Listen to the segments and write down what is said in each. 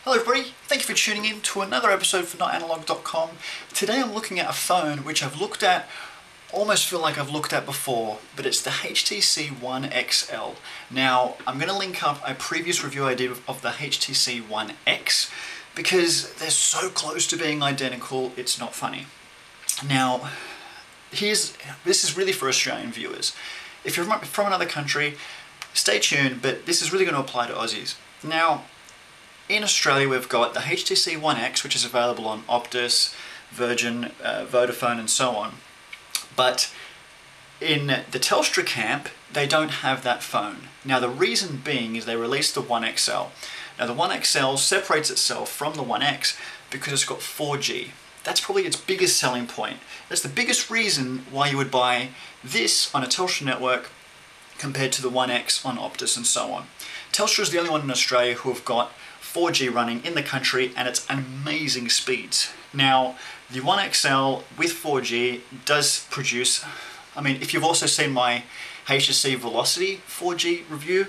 Hello everybody, thank you for tuning in to another episode for notanalog.com. Today I'm looking at a phone which I've looked at, almost feel like I've looked at before, but it's the HTC One XL. Now I'm going to link up a previous review I did of the HTC One X because they're so close to being identical, it's not funny. Now this is really for Australian viewers. If you're from another country, stay tuned, but this is really going to apply to Aussies. Now, in Australia we've got the HTC One X, which is available on Optus, Virgin, Vodafone and so on. But in the Telstra camp, they don't have that phone. Now the reason being is they released the One XL. Now the One XL separates itself from the One X because it's got 4G. That's probably its biggest selling point. That's the biggest reason why you would buy this on a Telstra network compared to the One X on Optus and so on. Telstra is the only one in Australia who have got 4G running in the country, and it's amazing speeds. Now, the One XL with 4G does produce, I mean, if you've also seen my HTC Velocity 4G review,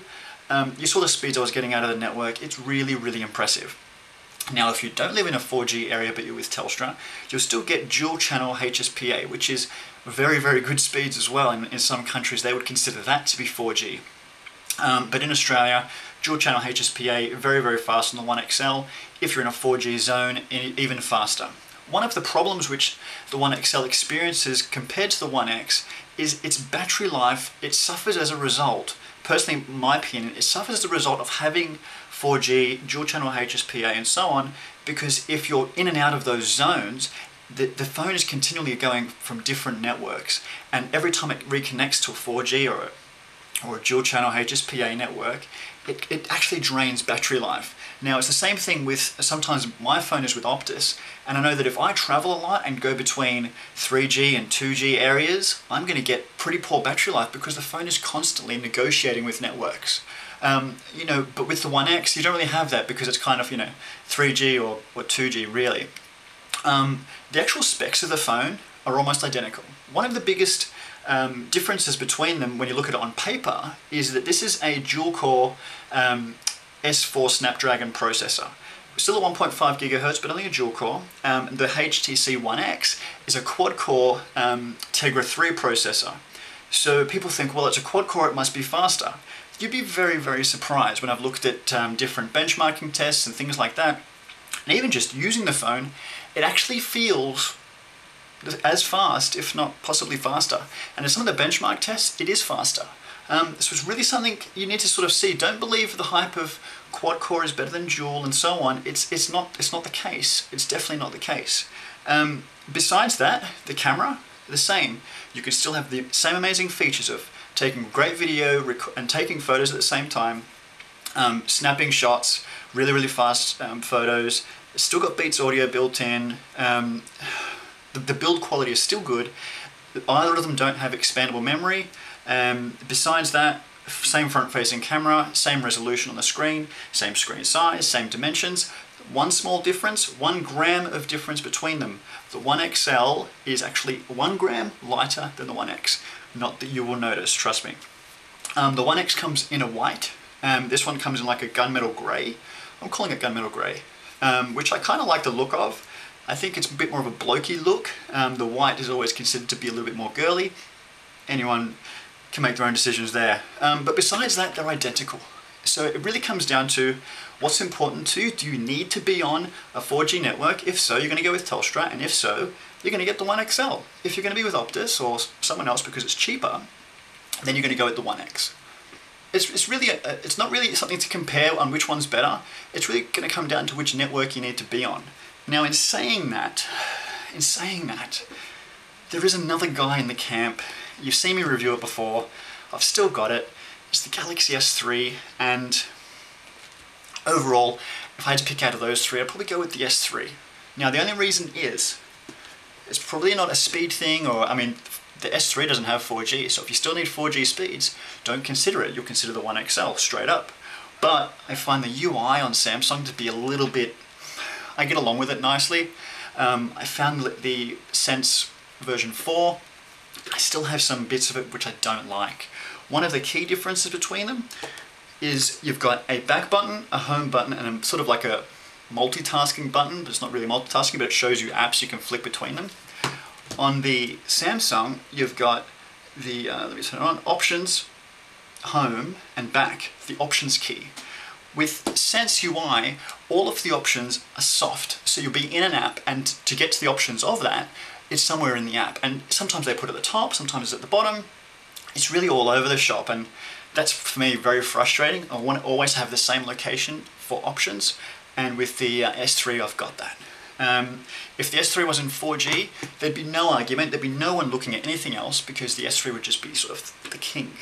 you saw the speeds I was getting out of the network. It's really, really impressive. Now, if you don't live in a 4G area but you're with Telstra, you'll still get dual channel HSPA, which is very, very good speeds as well. In some countries, they would consider that to be 4G. But in Australia, dual channel HSPA, very, very fast on the One XL. If you're in a 4G zone, even faster. One of the problems which the One XL experiences compared to the One X is its battery life. It suffers as a result, personally in my opinion, it suffers as a result of having 4G, dual channel HSPA and so on, because if you're in and out of those zones, the phone is continually going from different networks, and every time it reconnects to a 4G or a dual channel HSPA network, it actually drains battery life. Now it's the same thing with, sometimes my phone is with Optus, and I know that if I travel a lot and go between 3G and 2G areas, I'm going to get pretty poor battery life because the phone is constantly negotiating with networks. But with the One X, you don't really have that because it's kind of, 3G or 2G really. The actual specs of the phone are almost identical. One of the biggest differences between them when you look at it on paper is that this is a dual-core S4 Snapdragon processor. Still at 1.5 gigahertz, but only a dual-core. The HTC One X is a quad-core Tegra 3 processor. So people think, well, it's a quad-core, it must be faster. You'd be very, very surprised when I've looked at different benchmarking tests and things like that. And even just using the phone, it actually feels as fast, if not possibly faster. And in some of the benchmark tests, it is faster. This was really something you need to sort of see. Don't believe the hype of quad core is better than dual and so on. It's not the case. It's definitely not the case. Besides that, the camera, the same. You can still have the same amazing features of taking great video and taking photos at the same time, snapping shots, really, really fast photos. It's still got Beats audio built in. The build quality is still good. Either of them don't have expandable memory. Besides that, same front-facing camera, same resolution on the screen, same screen size, same dimensions. One small difference, 1 gram of difference between them. The One XL is actually 1 gram lighter than the One X. Not that you will notice, trust me. The One X comes in a white. This one comes in like a gunmetal grey. I'm calling it gunmetal grey, which I kind of like the look of. I think it's a bit more of a blokey look. The white is always considered to be a little bit more girly. Anyone can make their own decisions there. But besides that, they're identical. So it really comes down to what's important to you. Do you need to be on a 4G network? If so, you're going to go with Telstra, and if so, you're going to get the One XL. If you're going to be with Optus or someone else because it's cheaper, then you're going to go with the One X. It's not really something to compare on which one's better. It's really going to come down to which network you need to be on. Now, in saying that, there is another guy in the camp. You've seen me review it before. I've still got it. It's the Galaxy S3, and overall, if I had to pick out of those three, I'd probably go with the S3. Now, the only reason is, it's probably not a speed thing, or, I mean, the S3 doesn't have 4G, so if you still need 4G speeds, don't consider it. You'll consider the One XL straight up. But I find the UI on Samsung to be a little bit, I get along with it nicely. I found the Sense version 4, I still have some bits of it which I don't like. One of the key differences between them is you've got a back button, a home button, and a sort of like a multitasking button, but it's not really multitasking, but it shows you apps you can flick between them. On the Samsung, you've got the, let me turn it on, options, home, and back, the options key. With Sense UI, all of the options are soft, so you'll be in an app, and to get to the options of that, it's somewhere in the app. And sometimes they put it at the top, sometimes it's at the bottom. It's really all over the shop, and that's for me very frustrating. I want to always have the same location for options, and with the S3 I've got that. If the S3 was in 4G, there'd be no argument, there'd be no one looking at anything else because the S3 would just be sort of the king.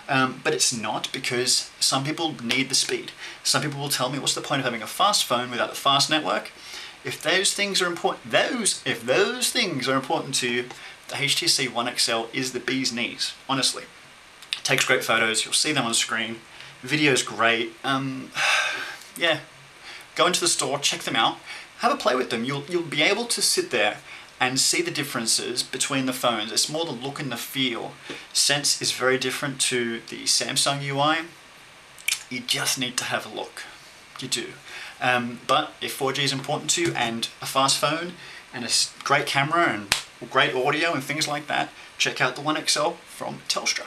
But it's not, because some people need the speed. Some people will tell me, what's the point of having a fast phone without a fast network? If those things are important, if those things are important to you, the HTC One XL is the bee's knees, honestly. It takes great photos, you'll see them on screen, video's great. Yeah, go into the store, check them out, have a play with them. You'll be able to sit there and see the differences between the phones. It's more the look and the feel. Sense is very different to the Samsung UI. You just need to have a look. You do. But if 4G is important to you, and a fast phone, and a great camera, and great audio, and things like that, check out the One XL from Telstra.